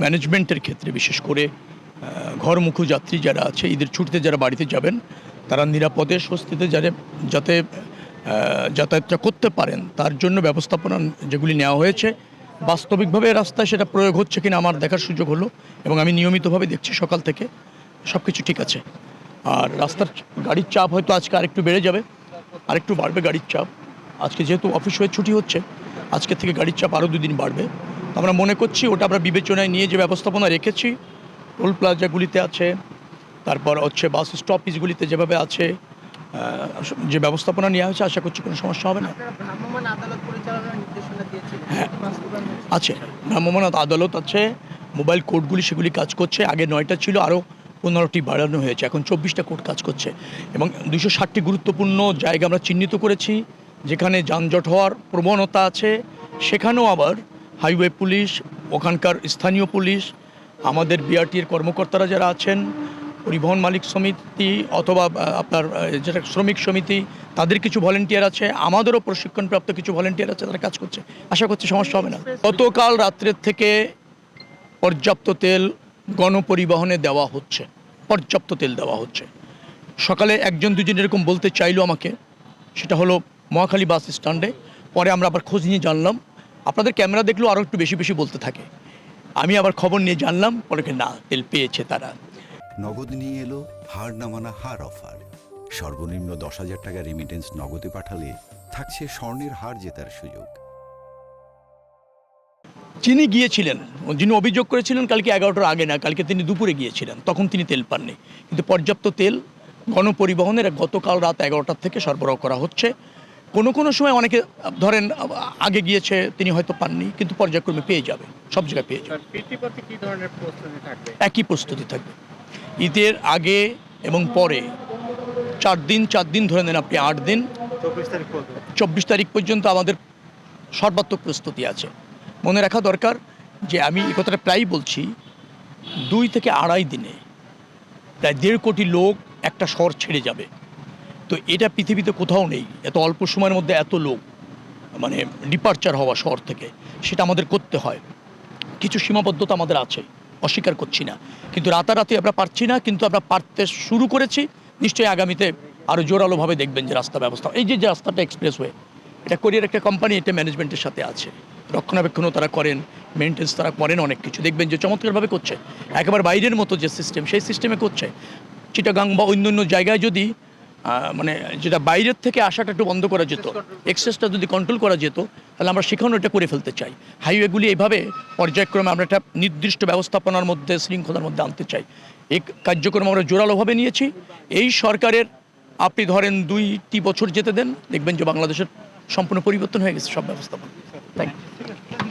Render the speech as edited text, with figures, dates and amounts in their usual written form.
ম্যানেজমেন্টের ক্ষেত্রে বিশেষ করে ঘরমুখী যাত্রী যারা আছে, ঈদের ছুটিতে যারা বাড়িতে যাবেন, তারা নিরাপদে স্বস্তিতে যাতে যাতায়াতটা করতে পারেন তার জন্য ব্যবস্থাপনা যেগুলি নেওয়া হয়েছে, বাস্তবিকভাবে রাস্তায় সেটা প্রয়োগ হচ্ছে কিনা আমার দেখার সুযোগ হলো, এবং আমি নিয়মিতভাবে দেখছি সকাল থেকে সব কিছু ঠিক আছে। আর রাস্তার গাড়ির চাপ হয়তো আজকে আরেকটু বেড়ে যাবে, আরেকটু বাড়বে গাড়ির চাপ। আজকে যেহেতু অফিস হয়ে ছুটি হচ্ছে, আজকে থেকে গাড়ির চাপ আরও 2 দিন বাড়বে। আমরা মনে করছি ওটা আমরা বিবেচনায় নিয়ে যে ব্যবস্থাপনা রেখেছি, টোল প্লাজাগুলিতে আছে, তারপর হচ্ছে বাস স্টপেজগুলিতে যেভাবে আছে, যে ব্যবস্থাপনা নেওয়া হয়েছে, আশা করছি কোনো সমস্যা হবে না। হ্যাঁ আছে, ভ্রাম্যমাণ আদালত আছে, মোবাইল কোর্টগুলি সেগুলি কাজ করছে। আগে 9টা ছিল, আরও 15টি বাড়ানো হয়েছে, এখন 24টা কোর্ট কাজ করছে। এবং 260টি গুরুত্বপূর্ণ জায়গা আমরা চিহ্নিত করেছি যেখানে যানজট হওয়ার প্রবণতা আছে। সেখানেও আবার হাইওয়ে পুলিশ, ওখানকার স্থানীয় পুলিশ, আমাদের বিআরটির কর্মকর্তারা যারা আছেন, পরিবহন মালিক সমিতি অথবা আপনার যেটা শ্রমিক সমিতি, তাদের কিছু ভলেন্টিয়ার আছে, আমাদেরও প্রশিক্ষণপ্রাপ্ত কিছু ভলেন্টিয়ার আছে, তারা কাজ করছে। আশা করছি সমস্যা হবে না। গতকাল রাত্রের থেকে পর্যাপ্ত তেল গণপরিবহনে দেওয়া হচ্ছে, পর্যাপ্ত তেল দেওয়া হচ্ছে। সকালে 1-2 জন এরকম বলতে চাইলো আমাকে, সেটা হলো মহাখালী বাস স্ট্যান্ডে। পরে আমরা আবার খোঁজ নিয়ে জানলাম, আপনাদের ক্যামেরা দেখলেও আরও একটু বেশি বেশি বলতে থাকে। আমি আবার খবর নিয়ে জানলাম পরে না, তেল পেয়েছে তারা। নগদ নিয়ে এলো হার না মানা হার অফার। সর্বনিম্ন 10,000 টাকা রেমিটেন্স নগদে পাঠালে থাকছে স্বর্ণের হার জেতার সুযোগ। যিনি গিয়েছিলেন, যিনি অভিযোগ করেছিলেন কালকে 11টার আগে না, কালকে তিনি দুপুরে গিয়েছিলেন, তখন তিনি তেল পাননি। কিন্তু পর্যাপ্ত তেল গণপরিবহনের গতকাল রাত 11টার থেকে সরবরাহ করা হচ্ছে। কোনো সময় অনেকে ধরেন আগে গিয়েছে, তিনি হয়তো পাননি, কিন্তু পর্যায়ক্রমে পেয়ে যাবে, সব জায়গায় পেয়ে যাবে। একই প্রস্তুতি থাকবে ঈদের আগে এবং পরে। 4 দিন ধরে নেন আপনি, 8 দিন, 24 তারিখ পর্যন্ত আমাদের সর্বাত্মক প্রস্তুতি আছে। মনে রাখা দরকার যে আমি এই কথাটা প্রায়ই বলছি, 2 থেকে 2.5 দিনে প্রায় 1.5 কোটি লোক একটা শহর ছেড়ে যাবে। তো এটা পৃথিবীতে কোথাও নেই, এত অল্প সময়ের মধ্যে এত লোক মানে ডিপারচার হওয়া শহর থেকে, সেটা আমাদের করতে হয়। কিছু সীমাবদ্ধতা আমাদের আছে, অস্বীকার করছি না, কিন্তু রাতারাতি আমরা পারছি না, কিন্তু আমরা পারতে শুরু করেছি। নিশ্চয়ই আগামীতে আরও জোরালোভাবে দেখবেন যে রাস্তা ব্যবস্থা, এই যে রাস্তাটা এক্সপ্রেসওয়ে, এটা কোরিয়ার একটা কোম্পানি, এটা ম্যানেজমেন্টের সাথে আছে, রক্ষণাবেক্ষণও তারা করেন, মেনটেন্স তারা করেন, অনেক কিছু দেখবেন যে চমৎকারভাবে করছে। একেবারে বাইরের মতো যে সিস্টেম, সেই সিস্টেমে করছে। চিটাগাং বা অন্য জায়গায় যদি মানে যেটা বাইরের থেকে আসাটা একটু বন্ধ করা যেত, এক্সেসটা যদি কন্ট্রোল করা যেত, তাহলে আমরা সেখানেও এটা করে ফেলতে চাই। হাইওয়েগুলি এইভাবে পর্যায়ক্রমে আমরা একটা নির্দিষ্ট ব্যবস্থাপনার মধ্যে, শৃঙ্খলার মধ্যে আনতে চাই। এই কার্যক্রম আমরা জোরালোভাবে নিয়েছি। এই সরকারের আপনি ধরেন 2টি বছর যেতে দেন, দেখবেন যে বাংলাদেশের সম্পূর্ণ পরিবর্তন হয়ে গেছে সব ব্যবস্থাপনা। Thank you.